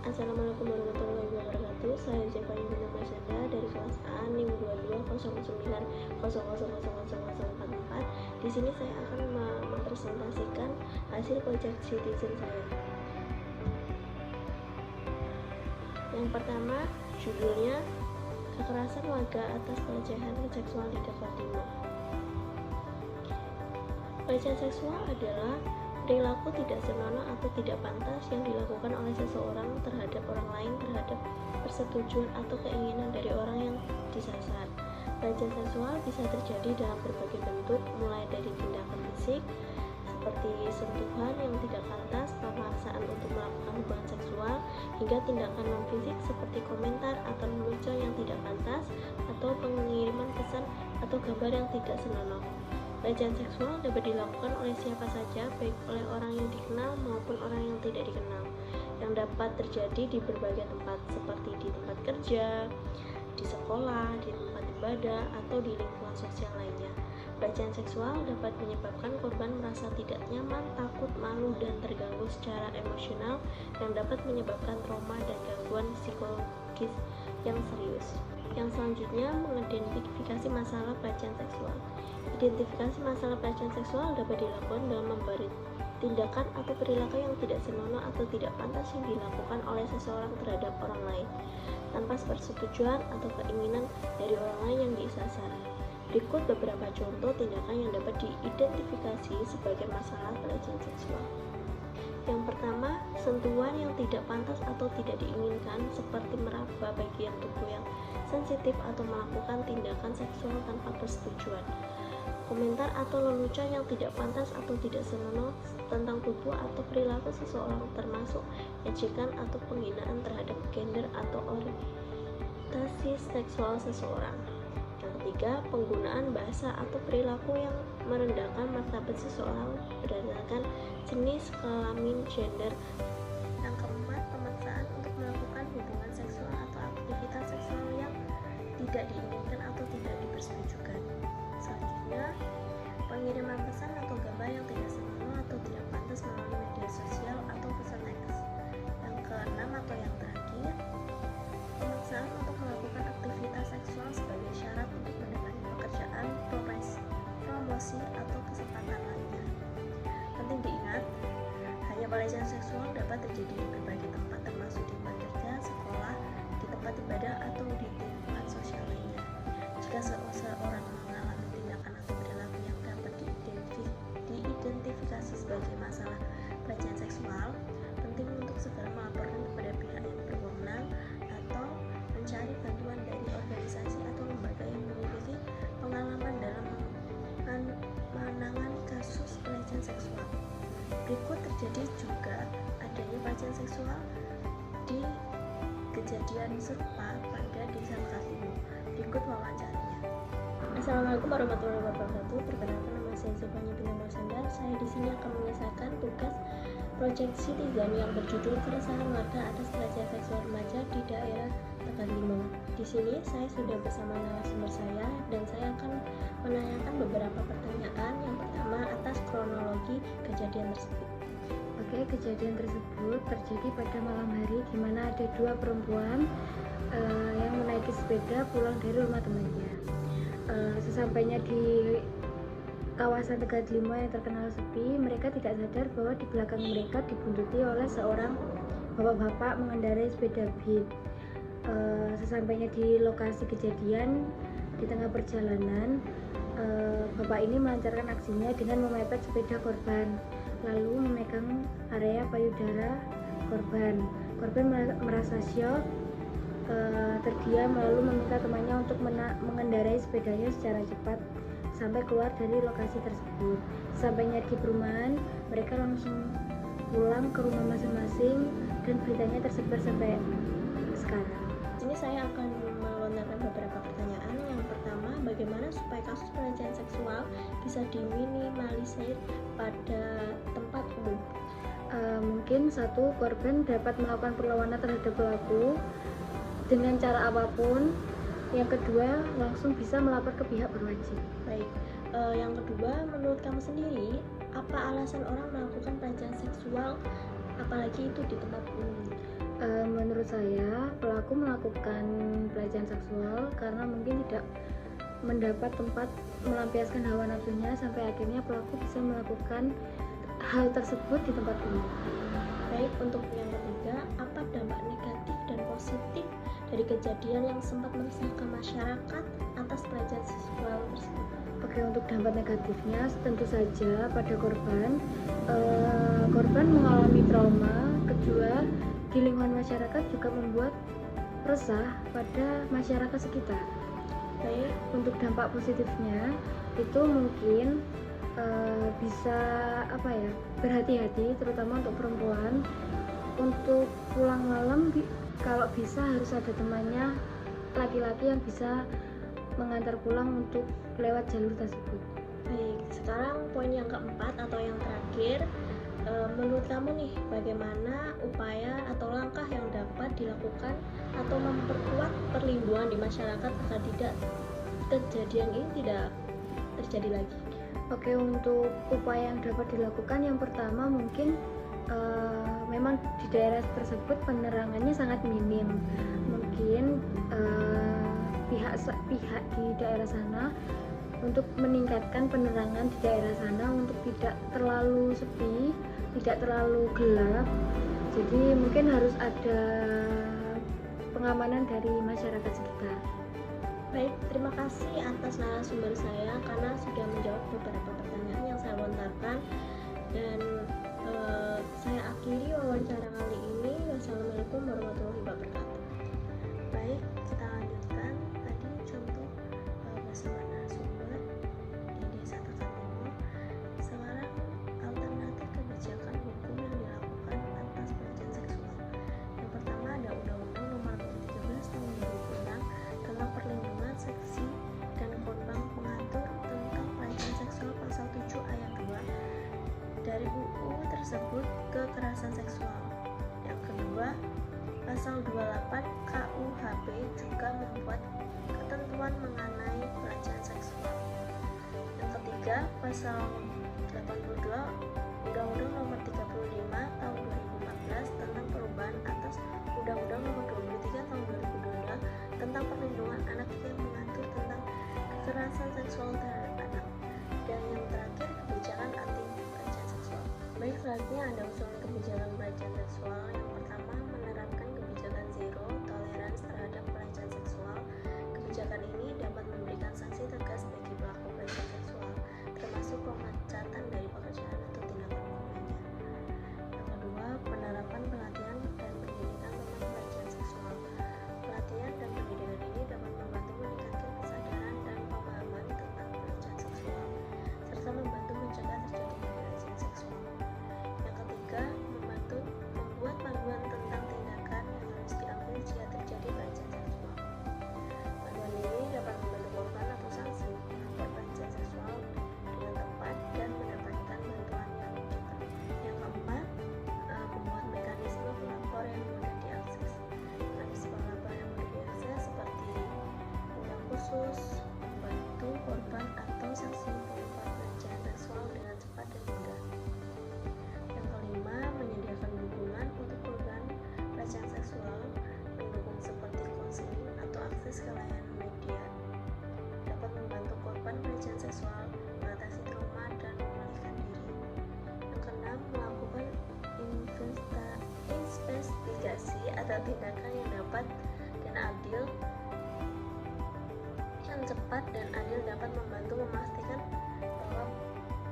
Assalamualaikum warahmatullahi wabarakatuh. Saya Zevanya Bintang Marsanda dari kelas A NIM 220900000044. Di sini saya akan mempresentasikan hasil project citizen saya. Yang pertama, judulnya Kekerasan Warga Atas Pelecehan Seksual di Dapat Timur. Pelecehan seksual adalah perilaku tidak senonoh atau tidak pantas yang dilakukan oleh seseorang terhadap orang lain terhadap persetujuan atau keinginan dari orang yang disasar. Pelecehan seksual bisa terjadi dalam berbagai bentuk, mulai dari tindakan fisik seperti sentuhan yang tidak pantas, pemaksaan untuk melakukan hubungan seksual, hingga tindakan non-fisik seperti komentar atau lelucon yang tidak pantas, atau pengiriman pesan atau gambar yang tidak senonoh. Pelecehan seksual dapat dilakukan oleh siapa saja, baik oleh orang yang dikenal maupun orang yang tidak dikenal, yang dapat terjadi di berbagai tempat, seperti di tempat kerja, di sekolah, di tempat ibadah, atau di lingkungan sosial lainnya. Pelecehan seksual dapat menyebabkan korban merasa tidak nyaman, takut, malu, dan terganggu secara emosional, yang dapat menyebabkan trauma dan gangguan psikologis yang serius. Yang selanjutnya, mengidentifikasi masalah pelecehan seksual. Identifikasi masalah pelecehan seksual dapat dilakukan dengan memberi tindakan atau perilaku yang tidak senonoh atau tidak pantas yang dilakukan oleh seseorang terhadap orang lain, tanpa persetujuan atau keinginan dari orang lain yang disasar. Berikut beberapa contoh tindakan yang dapat diidentifikasi sebagai masalah pelecehan seksual. Yang pertama, sentuhan yang tidak pantas atau tidak diinginkan, seperti meraba bagian tubuh yang sensitif atau melakukan tindakan seksual tanpa persetujuan. Komentar atau lelucon yang tidak pantas atau tidak senonoh tentang tubuh atau perilaku seseorang, termasuk ejekan atau penghinaan terhadap gender atau orientasi seksual seseorang. Yang ketiga, penggunaan bahasa atau perilaku yang merendahkan martabat seseorang berdasarkan jenis kelamin gender. Yang keempat, pemaksaan untuk melakukan hubungan seksual atau aktivitas seksual yang tidak diinginkan atau tidak dipersetujukan. Selanjutnya, pengiriman pesan atau gambar yang tidak senonoh atau tidak pantas melalui media sosial atau pesan teks. Yang keenam atau yang terakhir, pemaksaan untuk melakukan aktivitas seksual sebagai syarat untuk mendapatkan pekerjaan, promosi, atau kesempatan lainnya. Penting diingat, hanya pelecehan seksual dapat terjadi di berbagai tempat, termasuk di tempat kerja, sekolah, di tempat ibadah, atau di lingkungan sosial lainnya. Jika seseorang mengalami tindakan atau perilaku yang dapat diidentifikasi sebagai masalah pelecehan seksual, penting untuk segera melaporkan kepada pihak yang berwenang atau mencari bantuan dari organisasi atau lembaga yang memiliki pengalaman dalam menangani kasus pelecehan seksual. Berikut terjadi juga adanya pelecehan seksual di kejadian serupa pada desa Bekasimo. Berikut wawancaranya. Assalamualaikum warahmatullahi wabarakatuh. Perkenalkan, nama saya Zevanya Bintang Marsanda. Saya di sini akan menyelesaikan tugas Project Citizen yang berjudul Keresahan Warga Atas Pelecehan Seksual Remaja di Daerah Tegal Limau. Di sini saya sudah bersama narasumber saya dan saya akan menanyakan beberapa pertanyaan. Yang pertama, atas kronologi kejadian tersebut. Oke, kejadian tersebut terjadi pada malam hari di mana ada dua perempuan yang menaiki sepeda pulang dari rumah temannya. Sesampainya di kawasan Tegal Limau yang terkenal sepi, mereka tidak sadar bahwa di belakang mereka dibuntuti oleh seorang bapak-bapak mengendarai sepeda beat. Sesampainya di lokasi kejadian, di tengah perjalanan, bapak ini melancarkan aksinya dengan memepet sepeda korban, lalu memegang area payudara korban. Korban merasa syok, terdiam, lalu meminta temannya untuk mengendarai sepedanya secara cepat sampai keluar dari lokasi tersebut. Sampainya di perumahan, mereka langsung pulang ke rumah masing-masing dan beritanya tersebar sampai sekarang. Di sini saya akan melontarkan beberapa pertanyaan. Yang pertama, bagaimana supaya kasus pelecehan seksual bisa diminimalisir pada tempat umum? Mungkin satu, korban dapat melakukan perlawanan terhadap pelaku dengan cara apapun. Yang kedua, langsung bisa melapor ke pihak berwajib. Baik, yang kedua, menurut kamu sendiri, apa alasan orang melakukan pelecehan seksual, apalagi itu di tempat umum? Menurut saya, pelaku melakukan pelecehan seksual karena mungkin tidak mendapat tempat melampiaskan hawa nafsunya sampai akhirnya pelaku bisa melakukan hal tersebut di tempat umum. Baik, untuk yang ketiga, apa dampak negatif dan positif dari kejadian yang sempat meresahkan masyarakat atas pelecehan seksual tersebut? Oke, untuk dampak negatifnya tentu saja pada korban mengalami trauma. Kedua, di lingkungan masyarakat juga membuat resah pada masyarakat sekitar. Baik, Untuk dampak positifnya itu mungkin bisa berhati-hati, terutama untuk perempuan. Untuk pulang malam kalau bisa harus ada temannya laki-laki yang bisa mengantar pulang untuk lewat jalur tersebut. baik. Sekarang poin yang keempat atau yang terakhir, menurut kamu nih, bagaimana upaya atau langkah yang dapat dilakukan atau memperkuat perlindungan di masyarakat agar tidak kejadian ini tidak terjadi lagi? Oke, untuk upaya yang dapat dilakukan, yang pertama mungkin memang di daerah tersebut penerangannya sangat minim. Mungkin pihak di daerah sana untuk meningkatkan penerangan di daerah sana untuk tidak terlalu sepi, tidak terlalu gelap. Jadi mungkin harus ada pengamanan dari masyarakat sekitar. Baik, terima kasih atas narasumber saya karena sudah menjawab beberapa pertanyaan yang saya lontarkan, dan saya akhiri wawancara kali ini. Wassalamualaikum warahmatullahi wabarakatuh. Baik, kita lanjutkan tadi contoh bersama narasumber di Desa Tekan Timur. Sekarang alternatif kebijakan hukum yang dilakukan atas pelecehan seksual. Yang pertama ada Undang-Undang Nomor 13 Tahun 2006 tentang perlindungan seksi dan korban, mengatur tentang pelecehan seksual pasal 7 ayat 2 dari UU tersebut, kekerasan seksual. Yang kedua, pasal 28 KUHP juga membuat ketentuan mengenai pelecehan seksual. Yang ketiga, pasal 82 Undang-Undang Nomor 35 Tahun 2014 tentang perubahan atas Undang-Undang Nomor 23 Tahun 2022 tentang perlindungan anak yang mengatur tentang kekerasan seksual terhadap anak. Dan yang terakhir, kebijakan anti pelecehan seksual. Baik, selanjutnya ada usulan kebijakan pelecehan seksual. Yang pertama, menerapkan kebijakan zero tolerance terhadap pelecehan seksual. Kebijakan ini dapat memberikan sanksi tegas bagi pelaku pelecehan seksual, termasuk pemecatan dari pekerjaan atau tindakan hukum lainnya. Yang kedua, penerapan pelatihan dan pendidikan tentang pelecehan seksual. Pelatihan dan pendidikan ini dapat membantu meningkatkan kesadaran dan pemahaman tentang pelecehan seksual, serta membantu mencegah terjadinya pelecehan seksual. Yang ketiga, membuat panduan tentang tindakan yang harus diambil jika terjadi pelecehan seksual. Panduan ini dapat membantu korban atau saksi melapor pelecehan seksual dengan tepat dan mendapatkan bantuan yang cepat. Yang keempat, membuat mekanisme pelapor yang mudah diakses. Mekanisme pelapor yang mudah diakses seperti undang khusus membantu korban atau saksi melapor pelecehan seksual dengan cepat dan mudah. Yang kelima, menyediakan dukungan untuk korban pelecehan seksual. Mendukung seperti konseling atau akses ke layanan media dapat membantu korban pelecehan seksual mengatasi trauma dan memulihkan diri. Yang keenam, melakukan investigasi atau tindakan yang cepat dan adil dapat membantu memastikan bahwa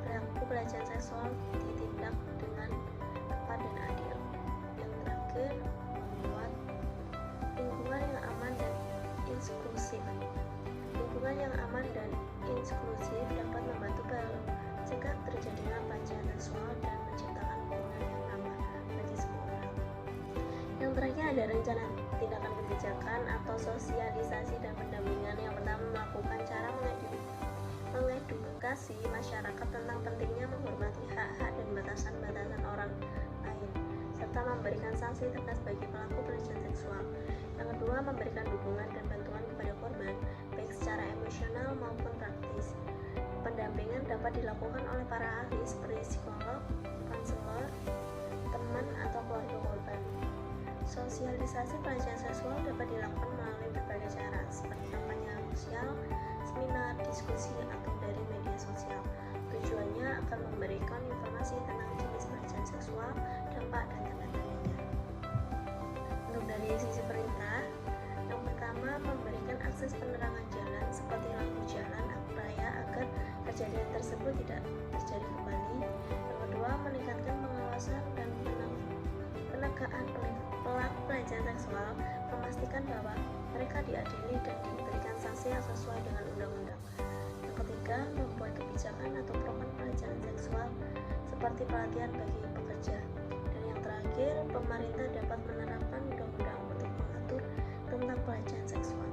pelaku pelecehan seksual ditindak dengan tepat dan adil. Yang terakhir, membuat lingkungan yang aman dan inklusif. Lingkungan yang aman dan inklusif dapat membantu mencegah terjadinya pelecehan seksual dan menciptakan lingkungan yang aman bagi semua orang. Yang terakhir ada rencana tindakan kebijakan atau sosialisasi dan pendampingan. Yang pertama, melakukan cara mengedukasi masyarakat tentang pentingnya menghormati hak-hak dan batasan-batasan orang lain, serta memberikan sanksi tegas bagi pelaku pelecehan seksual. Yang kedua, memberikan dukungan dan bantuan kepada korban, baik secara emosional maupun praktis. Pendampingan dapat dilakukan oleh para ahli seperti psikolog, konselor, teman, atau keluarga korban. Sosialisasi pelecehan seksual dapat dilakukan melalui berbagai cara, seperti kampanye sosial, seminar, diskusi, atau dari media sosial. Tujuannya akan memberikan informasi tentang jenis pelecehan seksual, dampak, dan tanda-tandanya. Untuk dari sisi perintah, yang pertama memberikan akses penerangan jalan seperti lampu jalan, raya agar kejadian tersebut tidak terjadi kembali. Yang kedua, meningkatkan pengawasan dan penegakan pelaku pelecehan seksual, memastikan bahwa mereka diadili dan diberikan sanksi yang sesuai dengan undang-undang. Yang ketiga, membuat kebijakan atau program pelecehan seksual seperti pelatihan bagi pekerja. Dan yang terakhir, pemerintah dapat menerapkan undang-undang untuk mengatur tentang pelecehan seksual.